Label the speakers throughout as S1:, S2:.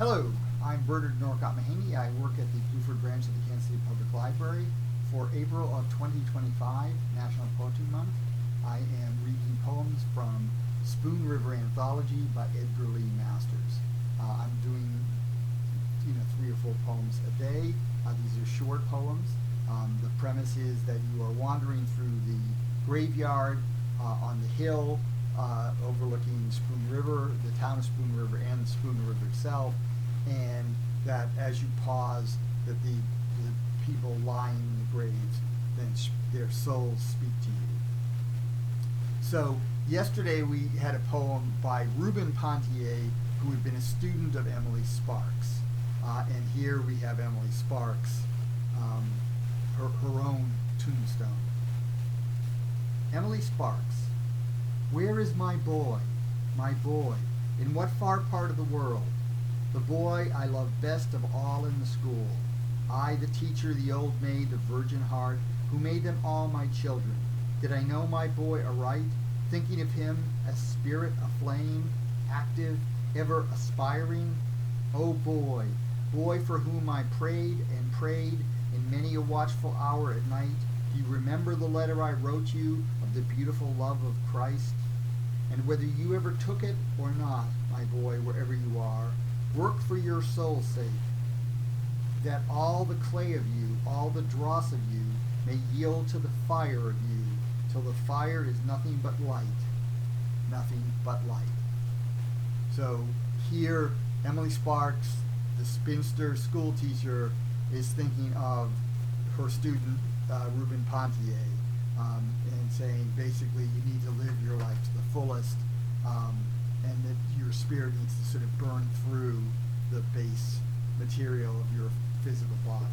S1: Hello, I'm Bernard Norcott-Mahany. I work at the Buford branch of the Kansas City Public Library. For April of 2025, National Poetry Month, I am reading poems from River Anthology by Edgar Lee Masters. I'm doing 3 or 4 poems a day. These are short poems. The premise is that you are wandering through the graveyard on the hill overlooking Spoon River, the town of Spoon River, and Spoon River itself, and that as you pause, that the people lying in the graves, then their souls speak to you. So yesterday we had a poem by Ruben Pontier, who had been a student of Emily Sparks, and here we have Emily Sparks, her own tombstone. Emily Sparks. Where is my boy, in what far part of the world? The boy I love best of all in the school. I, the teacher, the old maid, the virgin heart, who made them all my children. Did I know my boy aright, thinking of him as spirit aflame, active, ever aspiring? Oh boy, boy for whom I prayed and prayed in many a watchful hour at night, do you remember the letter I wrote you of the beautiful love of Christ? And whether you ever took it or not, my boy, wherever you are, work for your soul's sake, that all the clay of you, all the dross of you, may yield to the fire of you, till the fire is nothing but light, nothing but light. So here, Emily Sparks, the spinster school teacher, is thinking of her student, Ruben Pontier, and saying basically you need to live your life to the fullest, and that your spirit needs to sort of burn through the base material of your physical body.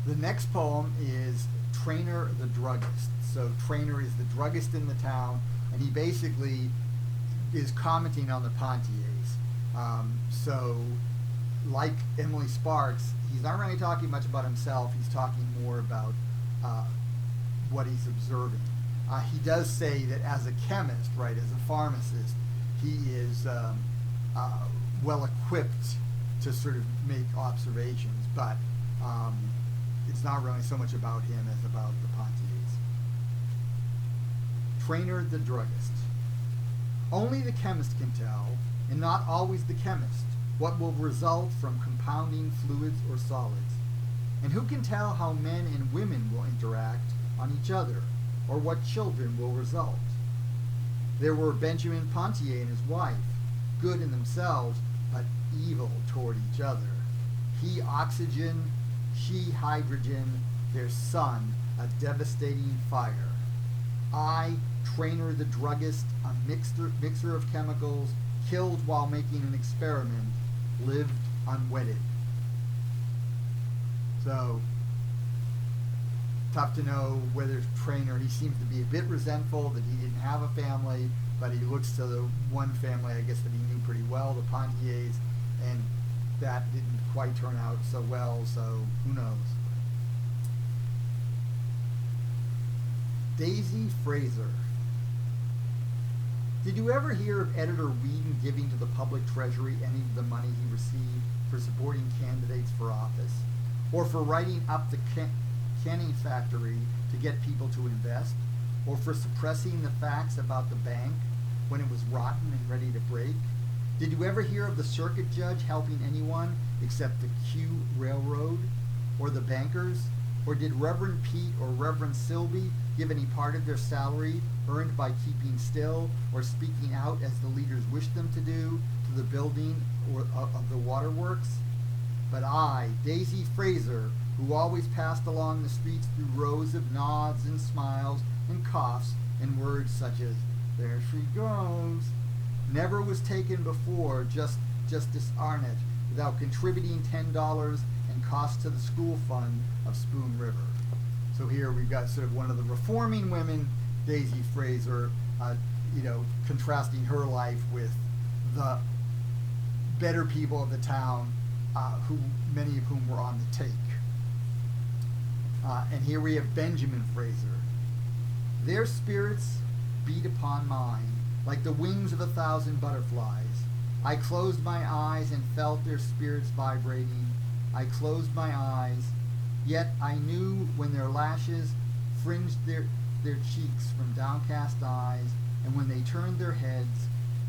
S1: The next poem is Trainor the Druggist. So Trainor is the druggist in the town, and he basically is commenting on the Pontiers. So like Emily Sparks, he's not really talking much about himself. He's talking more about what he's observing. He does say that as a chemist, right, as a pharmacist, he is well equipped to sort of make observations, but it's not really so much about him as about the Pontiers. Trainor the Druggist. Only the chemist can tell, and not always the chemist, what will result from compounding fluids or solids. And who can tell how men and women will interact on each other, or what children will result? There were Benjamin Pontier and his wife, good in themselves, but evil toward each other. He oxygen, she hydrogen, their son a devastating fire. I, Trainor the Druggist, a mixer of chemicals, killed while making an experiment, lived unwedded. So, tough to know whether Trainor, he seems to be a bit resentful that he didn't have a family, but he looks to the one family, I guess, that he knew pretty well, the Pontiers, and that didn't quite turn out so well, so who knows. Daisy Fraser. Did you ever hear of Editor Whedon giving to the public treasury any of the money he received for supporting candidates for office, or for writing up the canning factory to get people to invest, or for suppressing the facts about the bank when it was rotten and ready to break? Did you ever hear of the circuit judge helping anyone except the Q Railroad or the bankers? Or did Reverend Pete or Reverend Silby give any part of their salary earned by keeping still or speaking out as the leaders wished them to do to the building of the waterworks? But I, Daisy Fraser, who always passed along the streets through rows of nods and smiles and coughs and words such as, "There she goes," never was taken before Justice Arnett without contributing $10 and cost to the school fund of Spoon River. So here we've got sort of one of the reforming women, Daisy Fraser, contrasting her life with the better people of the town, many of whom were on the take. And here we have Benjamin Fraser. Their spirits beat upon mine, like the wings of 1,000 butterflies. I closed my eyes and felt their spirits vibrating. I closed my eyes, yet I knew when their lashes fringed their cheeks from downcast eyes, and when they turned their heads,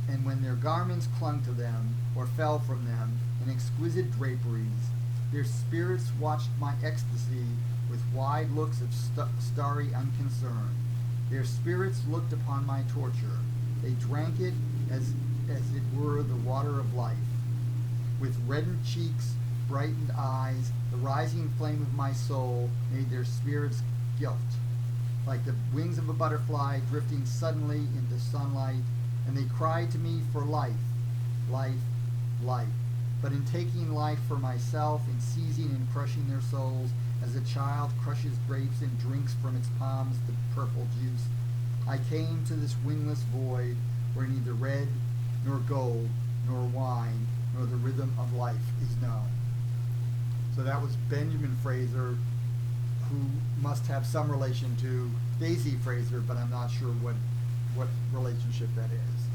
S1: and when their garments clung to them, or fell from them in exquisite draperies, their spirits watched my ecstasy with wide looks of starry unconcern. Their spirits looked upon my torture. They drank it as it were the water of life. With reddened cheeks, brightened eyes, the rising flame of my soul made their spirits gilt, like the wings of a butterfly drifting suddenly into sunlight, and they cried to me for life, life, life. But in taking life for myself, in seizing and crushing their souls, as a child crushes grapes and drinks from its palms the purple juice, I came to this wingless void where neither red, nor gold, nor wine, nor the rhythm of life is known. So that was Benjamin Fraser, who must have some relation to Daisy Fraser, but I'm not sure what relationship that is.